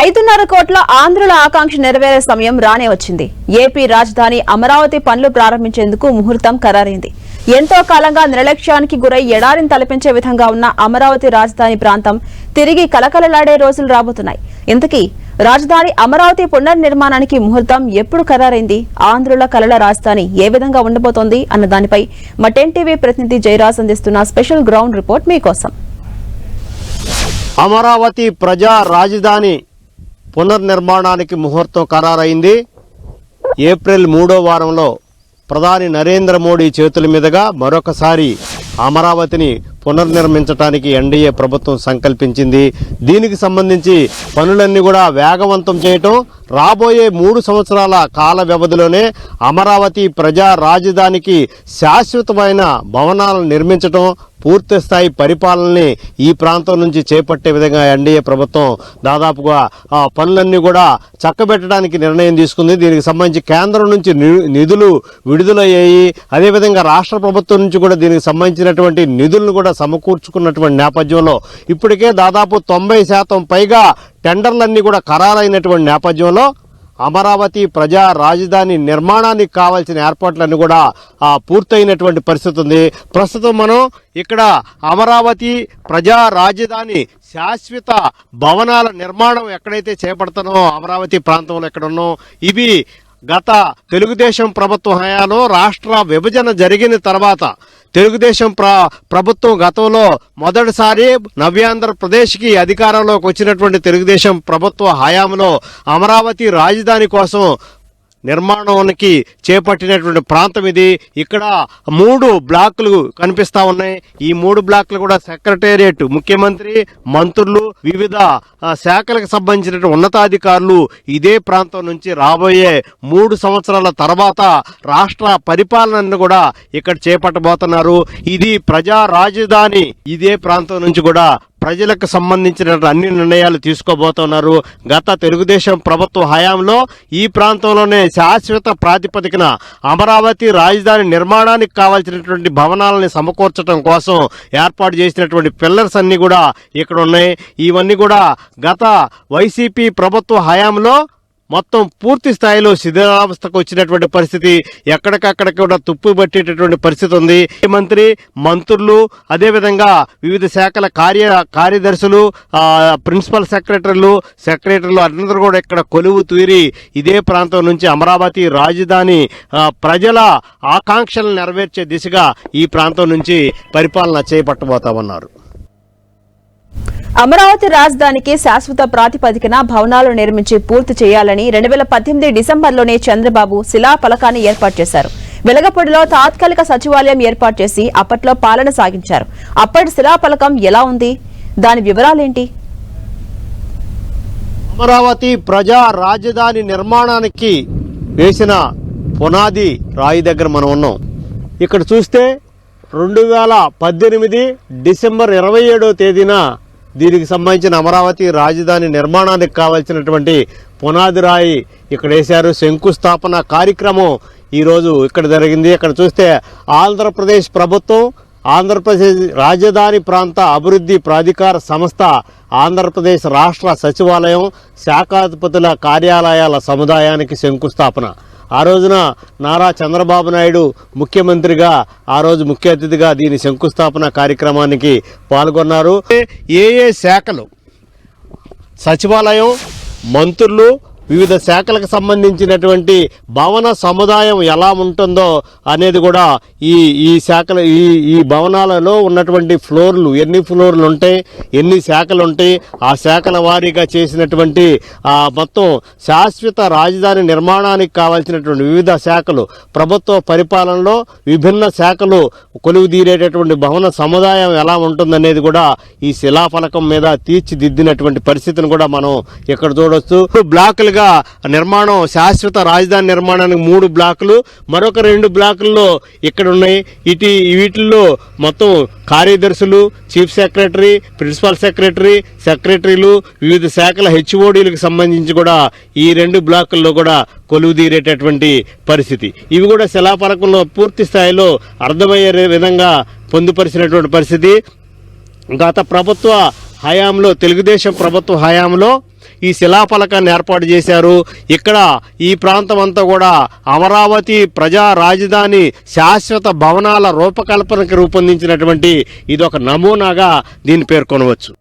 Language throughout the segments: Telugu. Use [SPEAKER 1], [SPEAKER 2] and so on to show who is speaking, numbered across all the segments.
[SPEAKER 1] 5.5 కోట్ల ఆంధ్రుల ఆకాంక్ష నెరవేరే సమయం రానే వచ్చింది. ఏపీ రాజధాని అమరావతి పనులు ప్రారంభించేందుకు ముహూర్తం ఖరారైంది. ఎంతో కాలంగా నిర్లక్ష్యానికి గురై ఎడారిని తలపించే విధంగా ఉన్న అమరావతి రాజధాని ప్రాంతం తిరిగి కలకలలాడే రోజులు రాబోతున్నాయి. ఇంతకీ రాజధాని అమరావతి పునర్నిర్మాణానికి ముహూర్తం ఎప్పుడు ఖరారైంది? ఆంధ్రుల కలల రాజధాని ఏ విధంగా ఉండబోతోంది అన్న దానిపై మా 10 టీవీ ప్రతినిధి జయరాజ్ అందిస్తున్న స్పెషల్ గ్రౌండ్ రిపోర్ట్ మీకోసం.
[SPEAKER 2] అమరావతి ప్రజా రాజధాని పునర్నిర్మాణానికి ముహూర్తం ఖరారైంది. ఏప్రిల్ 3వ వారంలో ప్రధాని నరేంద్ర మోడీ చేతుల మీదుగా మరొకసారి అమరావతిని పునర్నిర్మించడానికి ఎన్డీఏ ప్రభుత్వం సంకల్పించింది. దీనికి సంబంధించి పనులన్నీ కూడా వేగవంతం చేయటం, రాబోయే 3 సంవత్సరాల కాల వ్యవధిలోనే అమరావతి ప్రజా రాజధానికి శాశ్వతమైన భవనాలను నిర్మించటం, పూర్తి స్థాయి పరిపాలనని ఈ ప్రాంతం నుంచి చేపట్టే విధంగా ఎన్డీఏ ప్రభుత్వం దాదాపుగా పనులన్నీ కూడా చక్కబెట్టడానికి నిర్ణయం తీసుకుంది. దీనికి సంబంధించి కేంద్రం నుంచి నిధులు విడుదలయ్యాయి. అదేవిధంగా రాష్ట్ర ప్రభుత్వం నుంచి కూడా దీనికి సంబంధించినటువంటి నిధులను కూడా సమకూర్చుకున్నటువంటి నేపథ్యంలో ఇప్పటికే దాదాపు 90% పైగా టెండర్లన్నీ కూడా ఖరారైనటువంటి నేపథ్యంలో అమరావతి ప్రజా రాజధాని నిర్మాణానికి కావాల్సిన ఏర్పాట్లన్నీ కూడా పూర్తయినటువంటి పరిస్థితి ఉంది. ప్రస్తుతం మనం ఇక్కడ అమరావతి ప్రజా రాజధాని శాశ్వత భవనాల నిర్మాణం ఎక్కడైతే చేపడుతున్నామో అమరావతి ప్రాంతంలో ఎక్కడున్నో ఇవి గత తెలుగుదేశం ప్రభుత్వ హయాంలో రాష్ట్ర విభజన జరిగిన తర్వాత తెలుగుదేశం ప్రభుత్వం గతంలో మొదటిసారి నవ్యాంధ్రప్రదేశ్కి అధికారంలోకి వచ్చినటువంటి తెలుగుదేశం ప్రభుత్వ హయాంలో అమరావతి రాజధాని కోసం నిర్మాణానికి చేపట్టినటువంటి ప్రాంతం ఇది. ఇక్కడ 3 బ్లాకులు కనిపిస్తా ఉన్నాయి. ఈ 3 బ్లాకులు కూడా సెక్రటేరియట్, ముఖ్యమంత్రి, మంత్రులు, వివిధ శాఖలకు సంబంధించిన ఉన్నతాధికారులు ఇదే ప్రాంతం నుంచి రాబోయే 3 సంవత్సరాల తర్వాత రాష్ట్ర పరిపాలనను కూడా ఇక్కడ చేపట్టబోతున్నారు. ఇది ప్రజా రాజధాని ఇదే ప్రాంతం నుంచి కూడా ప్రజలకు సంబంధించిన అన్ని నిర్ణయాలు తీసుకోబోతున్నారు. గత తెలుగుదేశం ప్రభుత్వ హయాంలో ఈ ప్రాంతంలోనే శాశ్వత ప్రాతిపదికన అమరావతి రాజధాని నిర్మాణానికి కావాల్సినటువంటి భవనాలని సమకూర్చడం కోసం ఏర్పాటు చేసినటువంటి పిల్లర్స్ అన్ని కూడా ఇక్కడ ఉన్నాయి. ఇవన్నీ కూడా గత వైసీపీ ప్రభుత్వ హయాంలో మొత్తం పూర్తి స్థాయిలో శిథిలావస్థకు వచ్చినటువంటి పరిస్థితి, ఎక్కడికక్కడ కూడా తుప్పు పట్టేటటువంటి పరిస్థితి ఉంది. మంత్రి, మంత్రులు, అదేవిధంగా వివిధ శాఖల కార్యదర్శులు, ప్రిన్సిపల్ సెక్రటరీలు అందరూ కూడా ఇక్కడ కొలువు తీరి ఇదే ప్రాంతం నుంచి అమరావతి రాజధాని ప్రజల ఆకాంక్షలను నెరవేర్చే దిశగా ఈ ప్రాంతం నుంచి పరిపాలన చేపట్టబోతామన్నారు.
[SPEAKER 1] అమరావతి రాజధానికి శాశ్వత ప్రాతిపదికన భవనాలు నిర్మించి పూర్తి చేయాలని 2018 డిసెంబర్లోనే చంద్రబాబు శిలాఫలకాన్ని ఏర్పాటు చేశారు. వెలగపూడిలో తాత్కాలిక సచివాలయం ఏర్పాటు చేసి అప్పట్లో పాలన సాగించారు. అప్పటి శిలాఫలకం ఎలా ఉంది? దాని వివరాలేంటి?
[SPEAKER 2] అమరావతి ప్రజా రాజధాని నిర్మాణానికి వేసిన పునాది రాయి దగ్గర మనం ఉన్నాం. ఇక్కడ చూస్తే 2018 డిసెంబర్ 27వ తేదీన దీనికి సంబంధించిన అమరావతి రాజధాని నిర్మాణానికి కావాల్సినటువంటి పునాది రాయి ఇక్కడ వేశారు. శంకుస్థాపన కార్యక్రమం ఈరోజు ఇక్కడ జరిగింది. ఇక్కడ చూస్తే ఆంధ్రప్రదేశ్ ప్రభుత్వం, ఆంధ్రప్రదేశ్ రాజధాని ప్రాంత అభివృద్ధి ప్రాధికార సంస్థ, ఆంధ్రప్రదేశ్ రాష్ట్ర సచివాలయం, శాఖాధిపతుల కార్యాలయాల సముదాయానికి శంకుస్థాపన. ఆ రోజున నారా చంద్రబాబు నాయుడు ముఖ్యమంత్రిగా ఆ రోజు ముఖ్య అతిథిగా దీని శంకుస్థాపన కార్యక్రమానికి పాల్గొన్నారు. ఏ శాఖలు, సచివాలయం, మంత్రులు, వివిధ శాఖలకు సంబంధించినటువంటి భవన సముదాయం ఎలా ఉంటుందో అనేది కూడా ఈ శాఖలు ఈ భవనాలలో ఉన్నటువంటి ఫ్లోర్లు, ఎన్ని ఫ్లోర్లు ఉంటాయి, ఎన్ని శాఖలు ఉంటాయి, ఆ శాఖల వారీగా చేసినటువంటి మొత్తం శాశ్వత రాజధాని నిర్మాణానికి కావాల్సినటువంటి వివిధ శాఖలు, ప్రభుత్వ పరిపాలనలో విభిన్న శాఖలు కొలువుదీరేటటువంటి భవన సముదాయం ఎలా ఉంటుందనేది కూడా ఈ శిలాఫలకం మీద తీర్చిదిద్దినటువంటి పరిస్థితిని కూడా మనం ఇక్కడ చూడొచ్చు. బ్లాకులుగా నిర్మాణం, శాశ్వత రాజధాని నిర్మాణానికి 3 బ్లాకులు, మరొక 2 బ్లాకుల్లో ఇక్కడ ఉన్నాయి. వీటిల్లో మొత్తం కార్యదర్శులు, చీఫ్ సెక్రటరీ, ప్రిన్సిపల్ సెక్రటరీలు, వివిధ శాఖల హెచ్ఓడీలకు సంబంధించి కూడా ఈ 2 బ్లాకుల్లో కూడా కొలువుదీరేటటువంటి పరిస్థితి. ఇవి కూడా శిలాఫలకంలో పూర్తి స్థాయిలో అర్థమయ్యే విధంగా పొందుపరిచినటువంటి పరిస్థితి. గత ప్రభుత్వ హయాంలో, తెలుగుదేశం ప్రభుత్వ హయాంలో ఈ శిలాఫలకాన్ని ఏర్పాటు చేశారు. ఇక్కడ ఈ ప్రాంతం అంతా కూడా అమరావతి ప్రజా రాజధాని శాశ్వత భవనాల రూపకల్పనకి రూపొందించినటువంటి ఇది ఒక నమూనాగా దీన్ని పేర్కొనవచ్చు.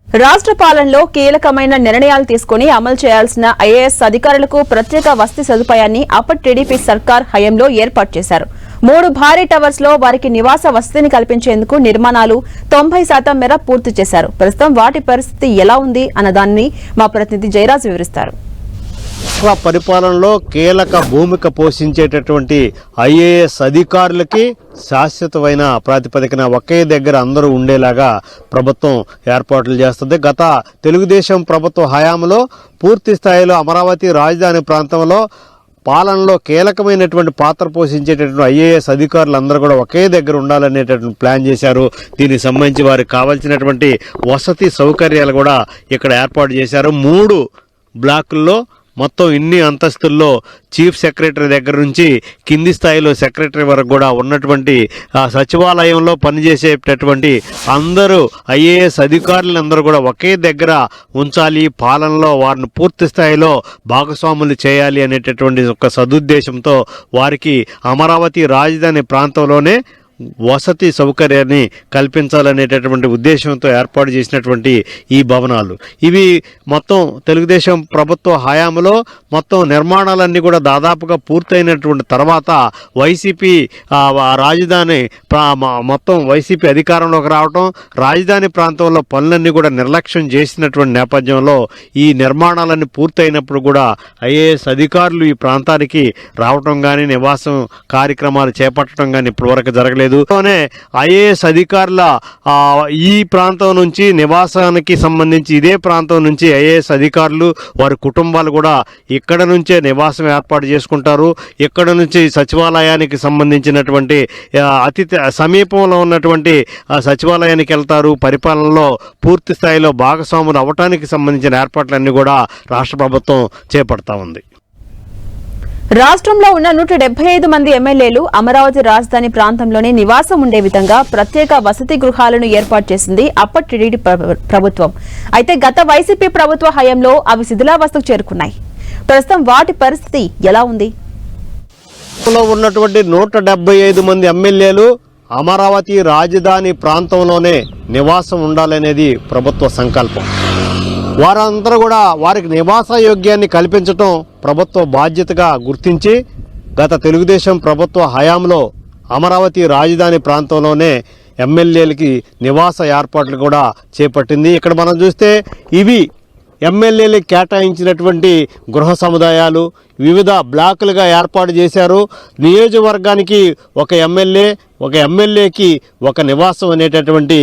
[SPEAKER 1] రాష్ట్ర పాలనలో కీలకమైన నిర్ణయాలు తీసుకుని అమలు చేయాల్సిన ఐఏఎస్ అధికారులకు ప్రత్యేక వసతి సదుపాయాన్ని అప్పటి టీడీపీ సర్కార్ హయాంలో ఏర్పాటు చేశారు. 3 భారీ టవర్స్ లో వారికి నివాస వసతిని కల్పించేందుకు నిర్మాణాలు 90% మేర పూర్తి చేశారు. ప్రస్తుతం వాటి పరిస్థితి ఎలా ఉంది అన్నదాన్ని మా ప్రతినిధి జయరాజ్ వివరిస్తారు.
[SPEAKER 2] పరిపాలనలో కీలక భూమిక పోషించేటటువంటి ఐఏఎస్ అధికారులకి శాశ్వతమైన ప్రాతిపదికన ఒకే దగ్గర అందరూ ఉండేలాగా ప్రభుత్వం ఏర్పాట్లు చేస్తుంది. గత తెలుగుదేశం ప్రభుత్వ హయాంలో పూర్తి స్థాయిలో అమరావతి రాజధాని ప్రాంతంలో పాలనలో కీలకమైనటువంటి పాత్ర పోషించేటటువంటి ఐఏఎస్ అధికారులు అందరూ కూడా ఒకే దగ్గర ఉండాలనేటటువంటి ప్లాన్ చేశారు. దీనికి సంబంధించి వారికి కావాల్సినటువంటి వసతి సౌకర్యాలు కూడా ఇక్కడ ఏర్పాటు చేశారు. 3 బ్లాకుల్లో మొత్తం ఇన్ని అంతస్తుల్లో చీఫ్ సెక్రటరీ దగ్గర నుంచి కింది స్థాయిలో సెక్రటరీ వరకు కూడా ఉన్నటువంటి సచివాలయంలో పనిచేసేటటువంటి అందరూ ఐఏఎస్ అధికారులందరూ కూడా ఒకే దగ్గర ఉంచాలి, పాలనలో వారిని పూర్తి స్థాయిలో భాగస్వాములు చేయాలి అనేటటువంటి ఒక సదుద్దేశంతో వారికి అమరావతి రాజధాని ప్రాంతంలోనే వసతి సౌకర్యాన్ని కల్పించాలనేటటువంటి ఉద్దేశంతో ఏర్పాటు చేసినటువంటి ఈ భవనాలు ఇవి మొత్తం తెలుగుదేశం ప్రభుత్వ హయాంలో మొత్తం నిర్మాణాలన్నీ కూడా దాదాపుగా పూర్తయినటువంటి తర్వాత వైసీపీ రాజధాని మొత్తం వైసీపీ అధికారంలోకి రావటం, రాజధాని ప్రాంతంలో పనులన్నీ కూడా నిర్లక్ష్యం చేసినటువంటి నేపథ్యంలో ఈ నిర్మాణాలన్నీ పూర్తయినప్పుడు కూడా ఐఏఎస్ అధికారులు ఈ ప్రాంతానికి రావటం కానీ నివాసం కార్యక్రమాలు చేపట్టడం కానీ ఇప్పటివరకు జరగలేదు. ఐఏఎస్ అధికారుల ఈ ప్రాంతం నుంచి నివాసానికి సంబంధించి ఇదే ప్రాంతం నుంచి ఐఏఎస్ అధికారులు వారి కుటుంబాలు కూడా ఇక్కడ నుంచే నివాసం ఏర్పాటు చేసుకుంటారు. ఇక్కడ నుంచి సచివాలయానికి సంబంధించినటువంటి అతి సమీపంలో ఉన్నటువంటి సచివాలయానికి వెళ్తారు. పరిపాలనలో పూర్తి స్థాయిలో భాగస్వాములు అవ్వటానికి సంబంధించిన ఏర్పాట్లన్నీ కూడా రాష్ట్ర ప్రభుత్వం చేపడతా ఉంది.
[SPEAKER 1] రాష్ట్రంలో ఉన్న 175 మంది ఎమ్మెల్యేలు అమరావతి రాజధాని ప్రాంతంలోనే నివాసం ఉండే విధంగా ప్రత్యేక వసతి గృహాలను ఏర్పాటు చేసింది అప్పటి టీడీపీ ప్రభుత్వం. అయితే గత వైసీపీ ప్రభుత్వ హయాంలో అవి శిథిలావస్థకు చేరుకున్నాయి. ప్రస్తుతం వాటి పరిస్థితి ఎలా ఉంది?
[SPEAKER 2] ఉన్నటువంటి 175 మంది ఎమ్మెల్యేలు అమరావతి రాజధాని ప్రాంతంలోనే నివాసం ఉండాలనేది ప్రభుత్వ సంకల్పం. వారందరూ కూడా వారికి నివాస యోగ్యాన్ని కల్పించటం ప్రభుత్వ బాధ్యతగా గుర్తించి గత తెలుగుదేశం ప్రభుత్వ హయాంలో అమరావతి రాజధాని ప్రాంతంలోనే ఎమ్మెల్యేలకి నివాస ఏర్పాట్లు కూడా చేపట్టింది. ఇక్కడ మనం చూస్తే ఇవి ఎమ్మెల్యేలకు కేటాయించినటువంటి గృహ సముదాయాలు వివిధ బ్లాకులుగా ఏర్పాటు చేశారు. నియోజకవర్గానికి ఒక ఎమ్మెల్యేకి ఒక నివాసం అనేటటువంటి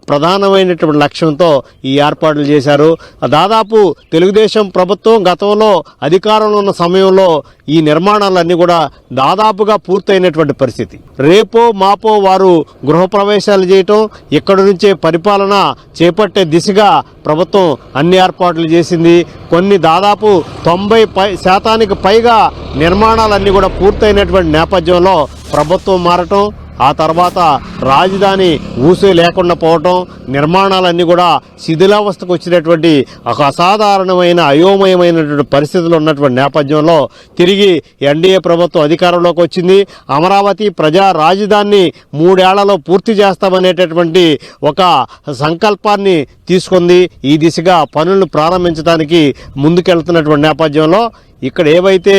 [SPEAKER 2] ప్రధానమైనటువంటి లక్ష్యంతో ఈ ఏర్పాట్లు చేశారు. దాదాపు తెలుగుదేశం ప్రభుత్వం గతంలో అధికారంలో ఉన్న సమయంలో ఈ నిర్మాణాలన్నీ కూడా దాదాపుగా పూర్తయినటువంటి పరిస్థితి. రేపో మాపో వారు గృహప్రవేశాలు చేయటం, ఇక్కడి నుంచే పరిపాలన చేపట్టే దిశగా ప్రభుత్వం అన్ని ఏర్పాట్లు చేసింది. కొన్ని దాదాపు 90% పైగా నిర్మాణాలన్నీ కూడా పూర్తయినటువంటి నేపథ్యంలో ప్రభుత్వం మారటం, ఆ తర్వాత రాజధాని ఊసే లేకుండా పోవటం, నిర్మాణాలన్నీ కూడా శిథిలావస్థకు వచ్చినటువంటి ఒక అసాధారణమైన అయోమయమైనటువంటి పరిస్థితులు ఉన్నటువంటి నేపథ్యంలో తిరిగి ఎన్డీఏ ప్రభుత్వం అధికారంలోకి వచ్చింది. అమరావతి ప్రజా రాజధానిని 3 ఏళ్లలో పూర్తి చేస్తామనేటటువంటి ఒక సంకల్పాన్ని తీసుకుంది. ఈ దిశగా పనులను ప్రారంభించడానికి ముందుకెళ్తున్నటువంటి నేపథ్యంలో ఇక్కడ ఏవైతే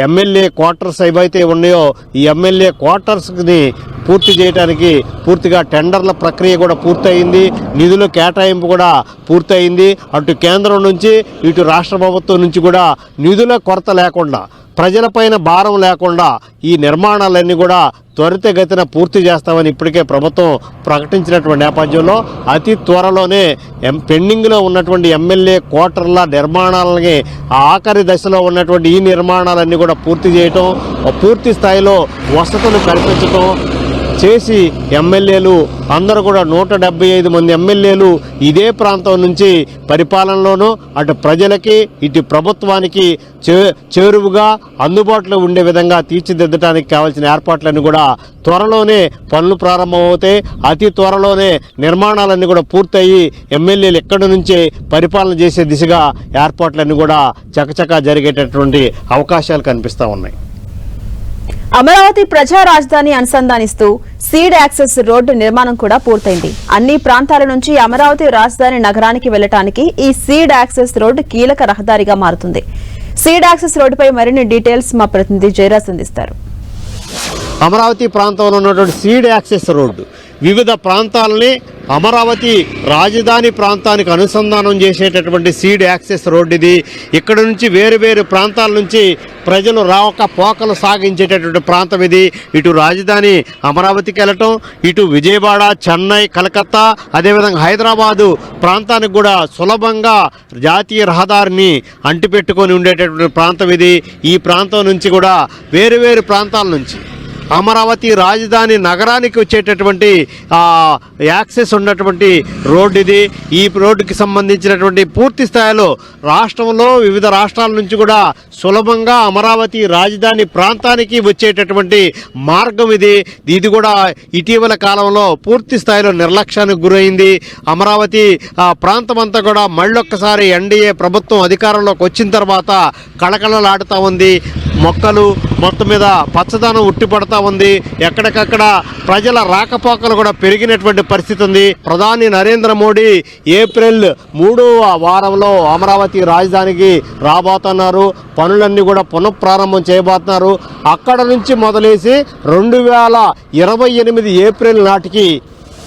[SPEAKER 2] ఎమ్మెల్యే క్వార్టర్స్ ఏవైతే ఉన్నాయో ఈ ఎమ్మెల్యే క్వార్టర్స్ని పూర్తి చేయడానికి పూర్తిగా టెండర్ల ప్రక్రియ కూడా పూర్తయింది. నిధుల కేటాయింపు కూడా పూర్తయింది. అటు కేంద్రం నుంచి ఇటు రాష్ట్ర ప్రభుత్వం నుంచి కూడా నిధుల కొరత లేకుండా, ప్రజలపైన భారం లేకుండా ఈ నిర్మాణాలన్నీ కూడా త్వరితగతిన పూర్తి చేస్తామని ఇప్పటికే ప్రభుత్వం ప్రకటించినటువంటి నేపథ్యంలో అతి త్వరలోనే పెండింగ్లో ఉన్నటువంటి ఎమ్మెల్యే క్వార్టర్ల నిర్మాణాలని ఆఖరి దశలో ఉన్నటువంటి ఈ నిర్మాణాలన్నీ కూడా పూర్తి చేయటం, పూర్తి స్థాయిలో వసతులు కల్పించటం, చేసి ఎమ్మెల్యేలు అందరూ కూడా 175 మంది ఎమ్మెల్యేలు ఇదే ప్రాంతం నుంచి పరిపాలనలోనూ అటు ప్రజలకి ఇటు ప్రభుత్వానికి చేరువుగా అందుబాటులో ఉండే విధంగా తీర్చిదిద్దడానికి కావాల్సిన ఏర్పాట్లన్నీ కూడా త్వరలోనే పనులు ప్రారంభమవుతాయి. అతి త్వరలోనే నిర్మాణాలన్నీ కూడా పూర్తయి ఎమ్మెల్యేలు ఎక్కడి నుంచే పరిపాలన చేసే దిశగా ఏర్పాట్లన్నీ కూడా చకచకా జరిగేటటువంటి అవకాశాలు కనిపిస్తూ ఉన్నాయి.
[SPEAKER 1] అమరావతి ప్రజా రాజధాని అనుసంధానిస్తూ సీడ్ యాక్సెస్ రోడ్డు నిర్మాణం కూడా పూర్తయింది. అన్ని ప్రాంతాల నుంచి అమరావతి రాజధాని నగరానికి వెళ్లడానికి ఈ సీడ్ యాక్సెస్ రోడ్డు కీలక రహదారిగా మారుతుంది. సీడ్ యాక్సెస్ రోడ్డుపై మరిన్ని డీటెయిల్స్ మా ప్రతినిధి జయరాజ్ అందిస్తారు.
[SPEAKER 2] అమరావతి ప్రాంతంలో ఉన్నటువంటి సీడ్ యాక్సెస్ రోడ్డు వివిధ ప్రాంతాలని అమరావతి రాజధాని ప్రాంతానికి అనుసంధానం చేసేటటువంటి సీడ్ యాక్సెస్ రోడ్డు ఇది. ఇక్కడ నుంచి వేరు వేరు ప్రాంతాల నుంచి ప్రజలు పోకలు సాగించేటటువంటి ప్రాంతం ఇది. ఇటు రాజధాని అమరావతికి వెళ్ళటం, ఇటు విజయవాడ, చెన్నై, కలకత్తా, అదేవిధంగా హైదరాబాదు ప్రాంతానికి కూడా సులభంగా జాతీయ రహదారిని అంటిపెట్టుకొని ఉండేటటువంటి ప్రాంతం ఇది. ఈ ప్రాంతం నుంచి కూడా వేరు వేరు ప్రాంతాల నుంచి అమరావతి రాజధాని నగరానికి వచ్చేటటువంటి యాక్సెస్ ఉన్నటువంటి రోడ్డు ఇది. ఈ రోడ్డుకి సంబంధించినటువంటి పూర్తి స్థాయిలో రాష్ట్రంలో వివిధ రాష్ట్రాల నుంచి కూడా సులభంగా అమరావతి రాజధాని ప్రాంతానికి వచ్చేటటువంటి మార్గం ఇది. ఇది కూడా ఇటీవల కాలంలో పూర్తి స్థాయిలో నిర్లక్ష్యానికి గురైంది. అమరావతి ప్రాంతం అంతా కూడా మళ్ళొక్కసారి ఎన్డీఏ ప్రభుత్వం అధికారంలోకి వచ్చిన తర్వాత కళకళలాడుతూ ఉంది. మొక్కలు మొత్తం మీద పచ్చదనం ఉట్టిపడతా ఉంది. ఎక్కడికక్కడ ప్రజల రాకపోకలు కూడా పెరిగినటువంటి పరిస్థితి ఉంది. ప్రధాని నరేంద్ర మోడీ ఏప్రిల్ 3వ వారంలో అమరావతి రాజధానికి రాబోతున్నారు. పనులన్నీ కూడా పునఃప్రారంభం చేయబోతున్నారు. అక్కడ నుంచి మొదలేసి 2028 ఏప్రిల్ నాటికి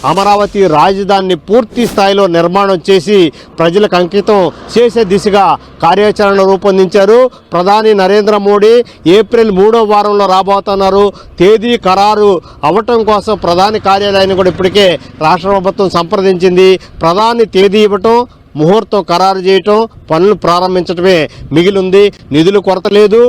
[SPEAKER 2] అమరావతి రాజధానిని పూర్తి స్థాయిలో నిర్మాణం చేసి ప్రజలకు అంకితం చేసే దిశగా కార్యాచరణ రూపొందించారు. ప్రధాని నరేంద్ర మోడీ ఏప్రిల్ 3వ వారంలో రాబోతున్నారు. తేదీ ఖరారు అవటం కోసం ప్రధాని కార్యాలయాన్ని కూడా ఇప్పటికే రాష్ట్ర ప్రభుత్వం సంప్రదించింది. ప్రధాని తేదీ ఇవ్వటం, ముహూర్తం ఖరారు చేయటం, పనులు ప్రారంభించడమే మిగిలింది. నిధులు కొరత లేదు.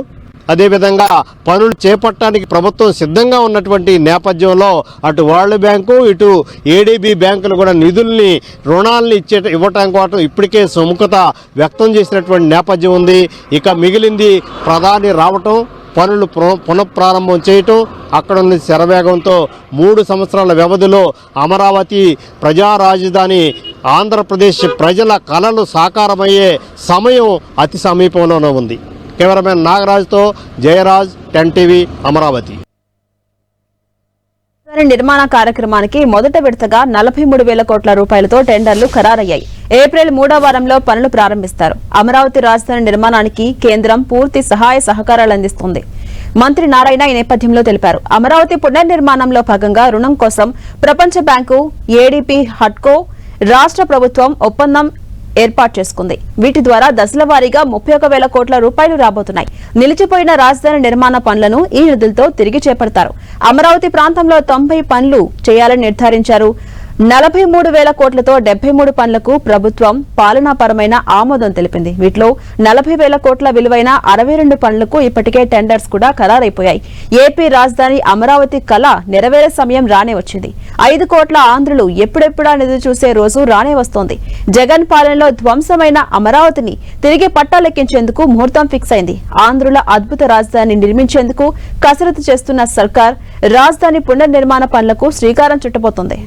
[SPEAKER 2] అదేవిధంగా పనులు చేపట్టడానికి ప్రభుత్వం సిద్ధంగా ఉన్నటువంటి నేపథ్యంలో అటు వరల్డ్ బ్యాంకు, ఇటు ఏడీబీ బ్యాంకులు కూడా నిధుల్ని, రుణాలని ఇవ్వటం కోసం ఇప్పటికే సుముఖత వ్యక్తం చేసినటువంటి నేపథ్యం ఉంది. ఇక మిగిలింది ప్రధాని రావటం, పనులు పునఃప్రారంభం చేయటం, అక్కడ ఉన్న శరవేగంతో 3 సంవత్సరాల వ్యవధిలో అమరావతి ప్రజా రాజధాని ఆంధ్రప్రదేశ్ ప్రజల కలలు సాకారమయ్యే సమయం అతి సమీపంలోనే ఉంది. కెమెరామెన్ నాగరాజ్తో జయరాజ్, 10 టీవీ, అమరావతి.
[SPEAKER 1] నిర్మాణ కార్యక్రమానికి మొదట విడతగా 43,000 కోట్ల రూపాయలతో టెండర్లు ఖరారయ్యాయి. ఏప్రిల్ 3వ వారంలో పనులు ప్రారంభిస్తారు. అమరావతి రాజధాని నిర్మాణానికి కేంద్రం పూర్తి సహాయ సహకారాలు అందిస్తుంది. మంత్రి నారాయణ ఈ నేపథ్యంలో తెలిపారు. అమరావతి పునర్నిర్మాణంలో భాగంగా రుణం కోసం ప్రపంచ బ్యాంకు, ఏడీపీ, హడ్కో, రాష్ట్ర ప్రభుత్వం ఒప్పందం ఏర్పాటు చేసుకుంది. వీటి ద్వారా దశల వారీగా 31,000 కోట్ల రూపాయలు రాబోతున్నాయి. నిలిచిపోయిన రాజధాని నిర్మాణ పనులను ఈ నిధులతో తిరిగి చేపడతారు. అమరావతి ప్రాంతంలో 90 పనులు చేయాలని నిర్ధారించారు. 43,000 కోట్లతో 73 పనులకు ప్రభుత్వం పాలనాపరమైన ఆమోదం తెలిపింది. వీటిలో 40,000 కోట్ల విలువైన 62 పనులకు ఇప్పటికే టెండర్స్ కూడా ఖరారైపోయాయి. ఏపీ రాజధాని అమరావతి కళ నెరవేరే సమయం రానే వచ్చింది. 5 కోట్ల ఆంధ్రులు ఎప్పుడెప్పుడా నిధులు చూసే రోజు రానే వస్తోంది. జగన్ పాలనలో ధ్వంసమైన అమరావతిని తిరిగి పట్టాలెక్కించేందుకు ముహూర్తం ఫిక్స్ అయింది. ఆంధ్రుల అద్భుత రాజధాని నిర్మించేందుకు కసరత్తు చేస్తున్న సర్కార్ రాజధాని పునర్నిర్మాణ పనులకు శ్రీకారం చుట్టబోతోంది.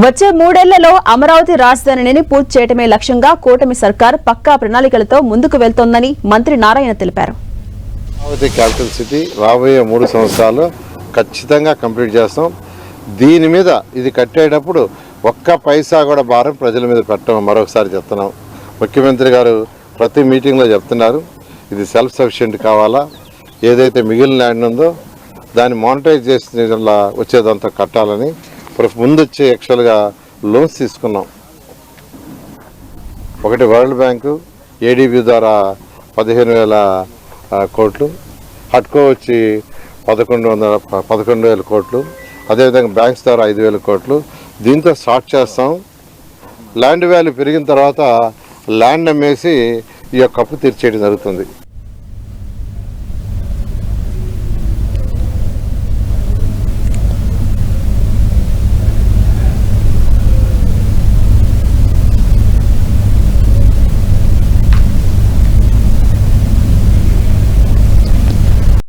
[SPEAKER 1] వచ్చే 3 ఏళ్లలో అమరావతి రాజధానిని పూర్తి చేయడమే లక్ష్యంగా కూటమి సర్కార్ పక్కా ప్రణాళికలతో ముందుకు వెళ్తోందని మంత్రి నారాయణ తెలిపారు.
[SPEAKER 3] అమరావతి క్యాపిటల్ సిటీ రాబోయే 3 సంవత్సరాలు ఖచ్చితంగా కంప్లీట్ చేస్తాం. దీని మీద ఇది కట్టేటప్పుడు ఒక్క పైసా కూడా భారం ప్రజల మీద పెట్టడం మరొకసారి చెప్తున్నాం. ముఖ్యమంత్రి గారు ప్రతి మీటింగ్లో చెప్తున్నారు, ఇది సెల్ఫ్ సఫిషియెంట్ కావాలా, ఏదైతే మిగిలిన ల్యాండ్ ఉందో దాన్ని మానిటైజ్ చేసిన వచ్చేదంతా కట్టాలని ముందు వచ్చి యాక్చువల్గా లోన్స్ తీసుకున్నాం. ఒకటి వరల్డ్ బ్యాంకు, ఏడీబీ ద్వారా 15,000 కోట్లు, హడ్కో వచ్చి 11,000 కోట్లు, అదేవిధంగా బ్యాంక్స్ ద్వారా 5,000 కోట్లు. దీంతో స్టార్ట్ చేస్తాం. ల్యాండ్ వాల్యూ పెరిగిన తర్వాత ల్యాండ్ అమ్మేసి ఈ యొక్క అప్పు తీర్చేయడం జరుగుతుంది.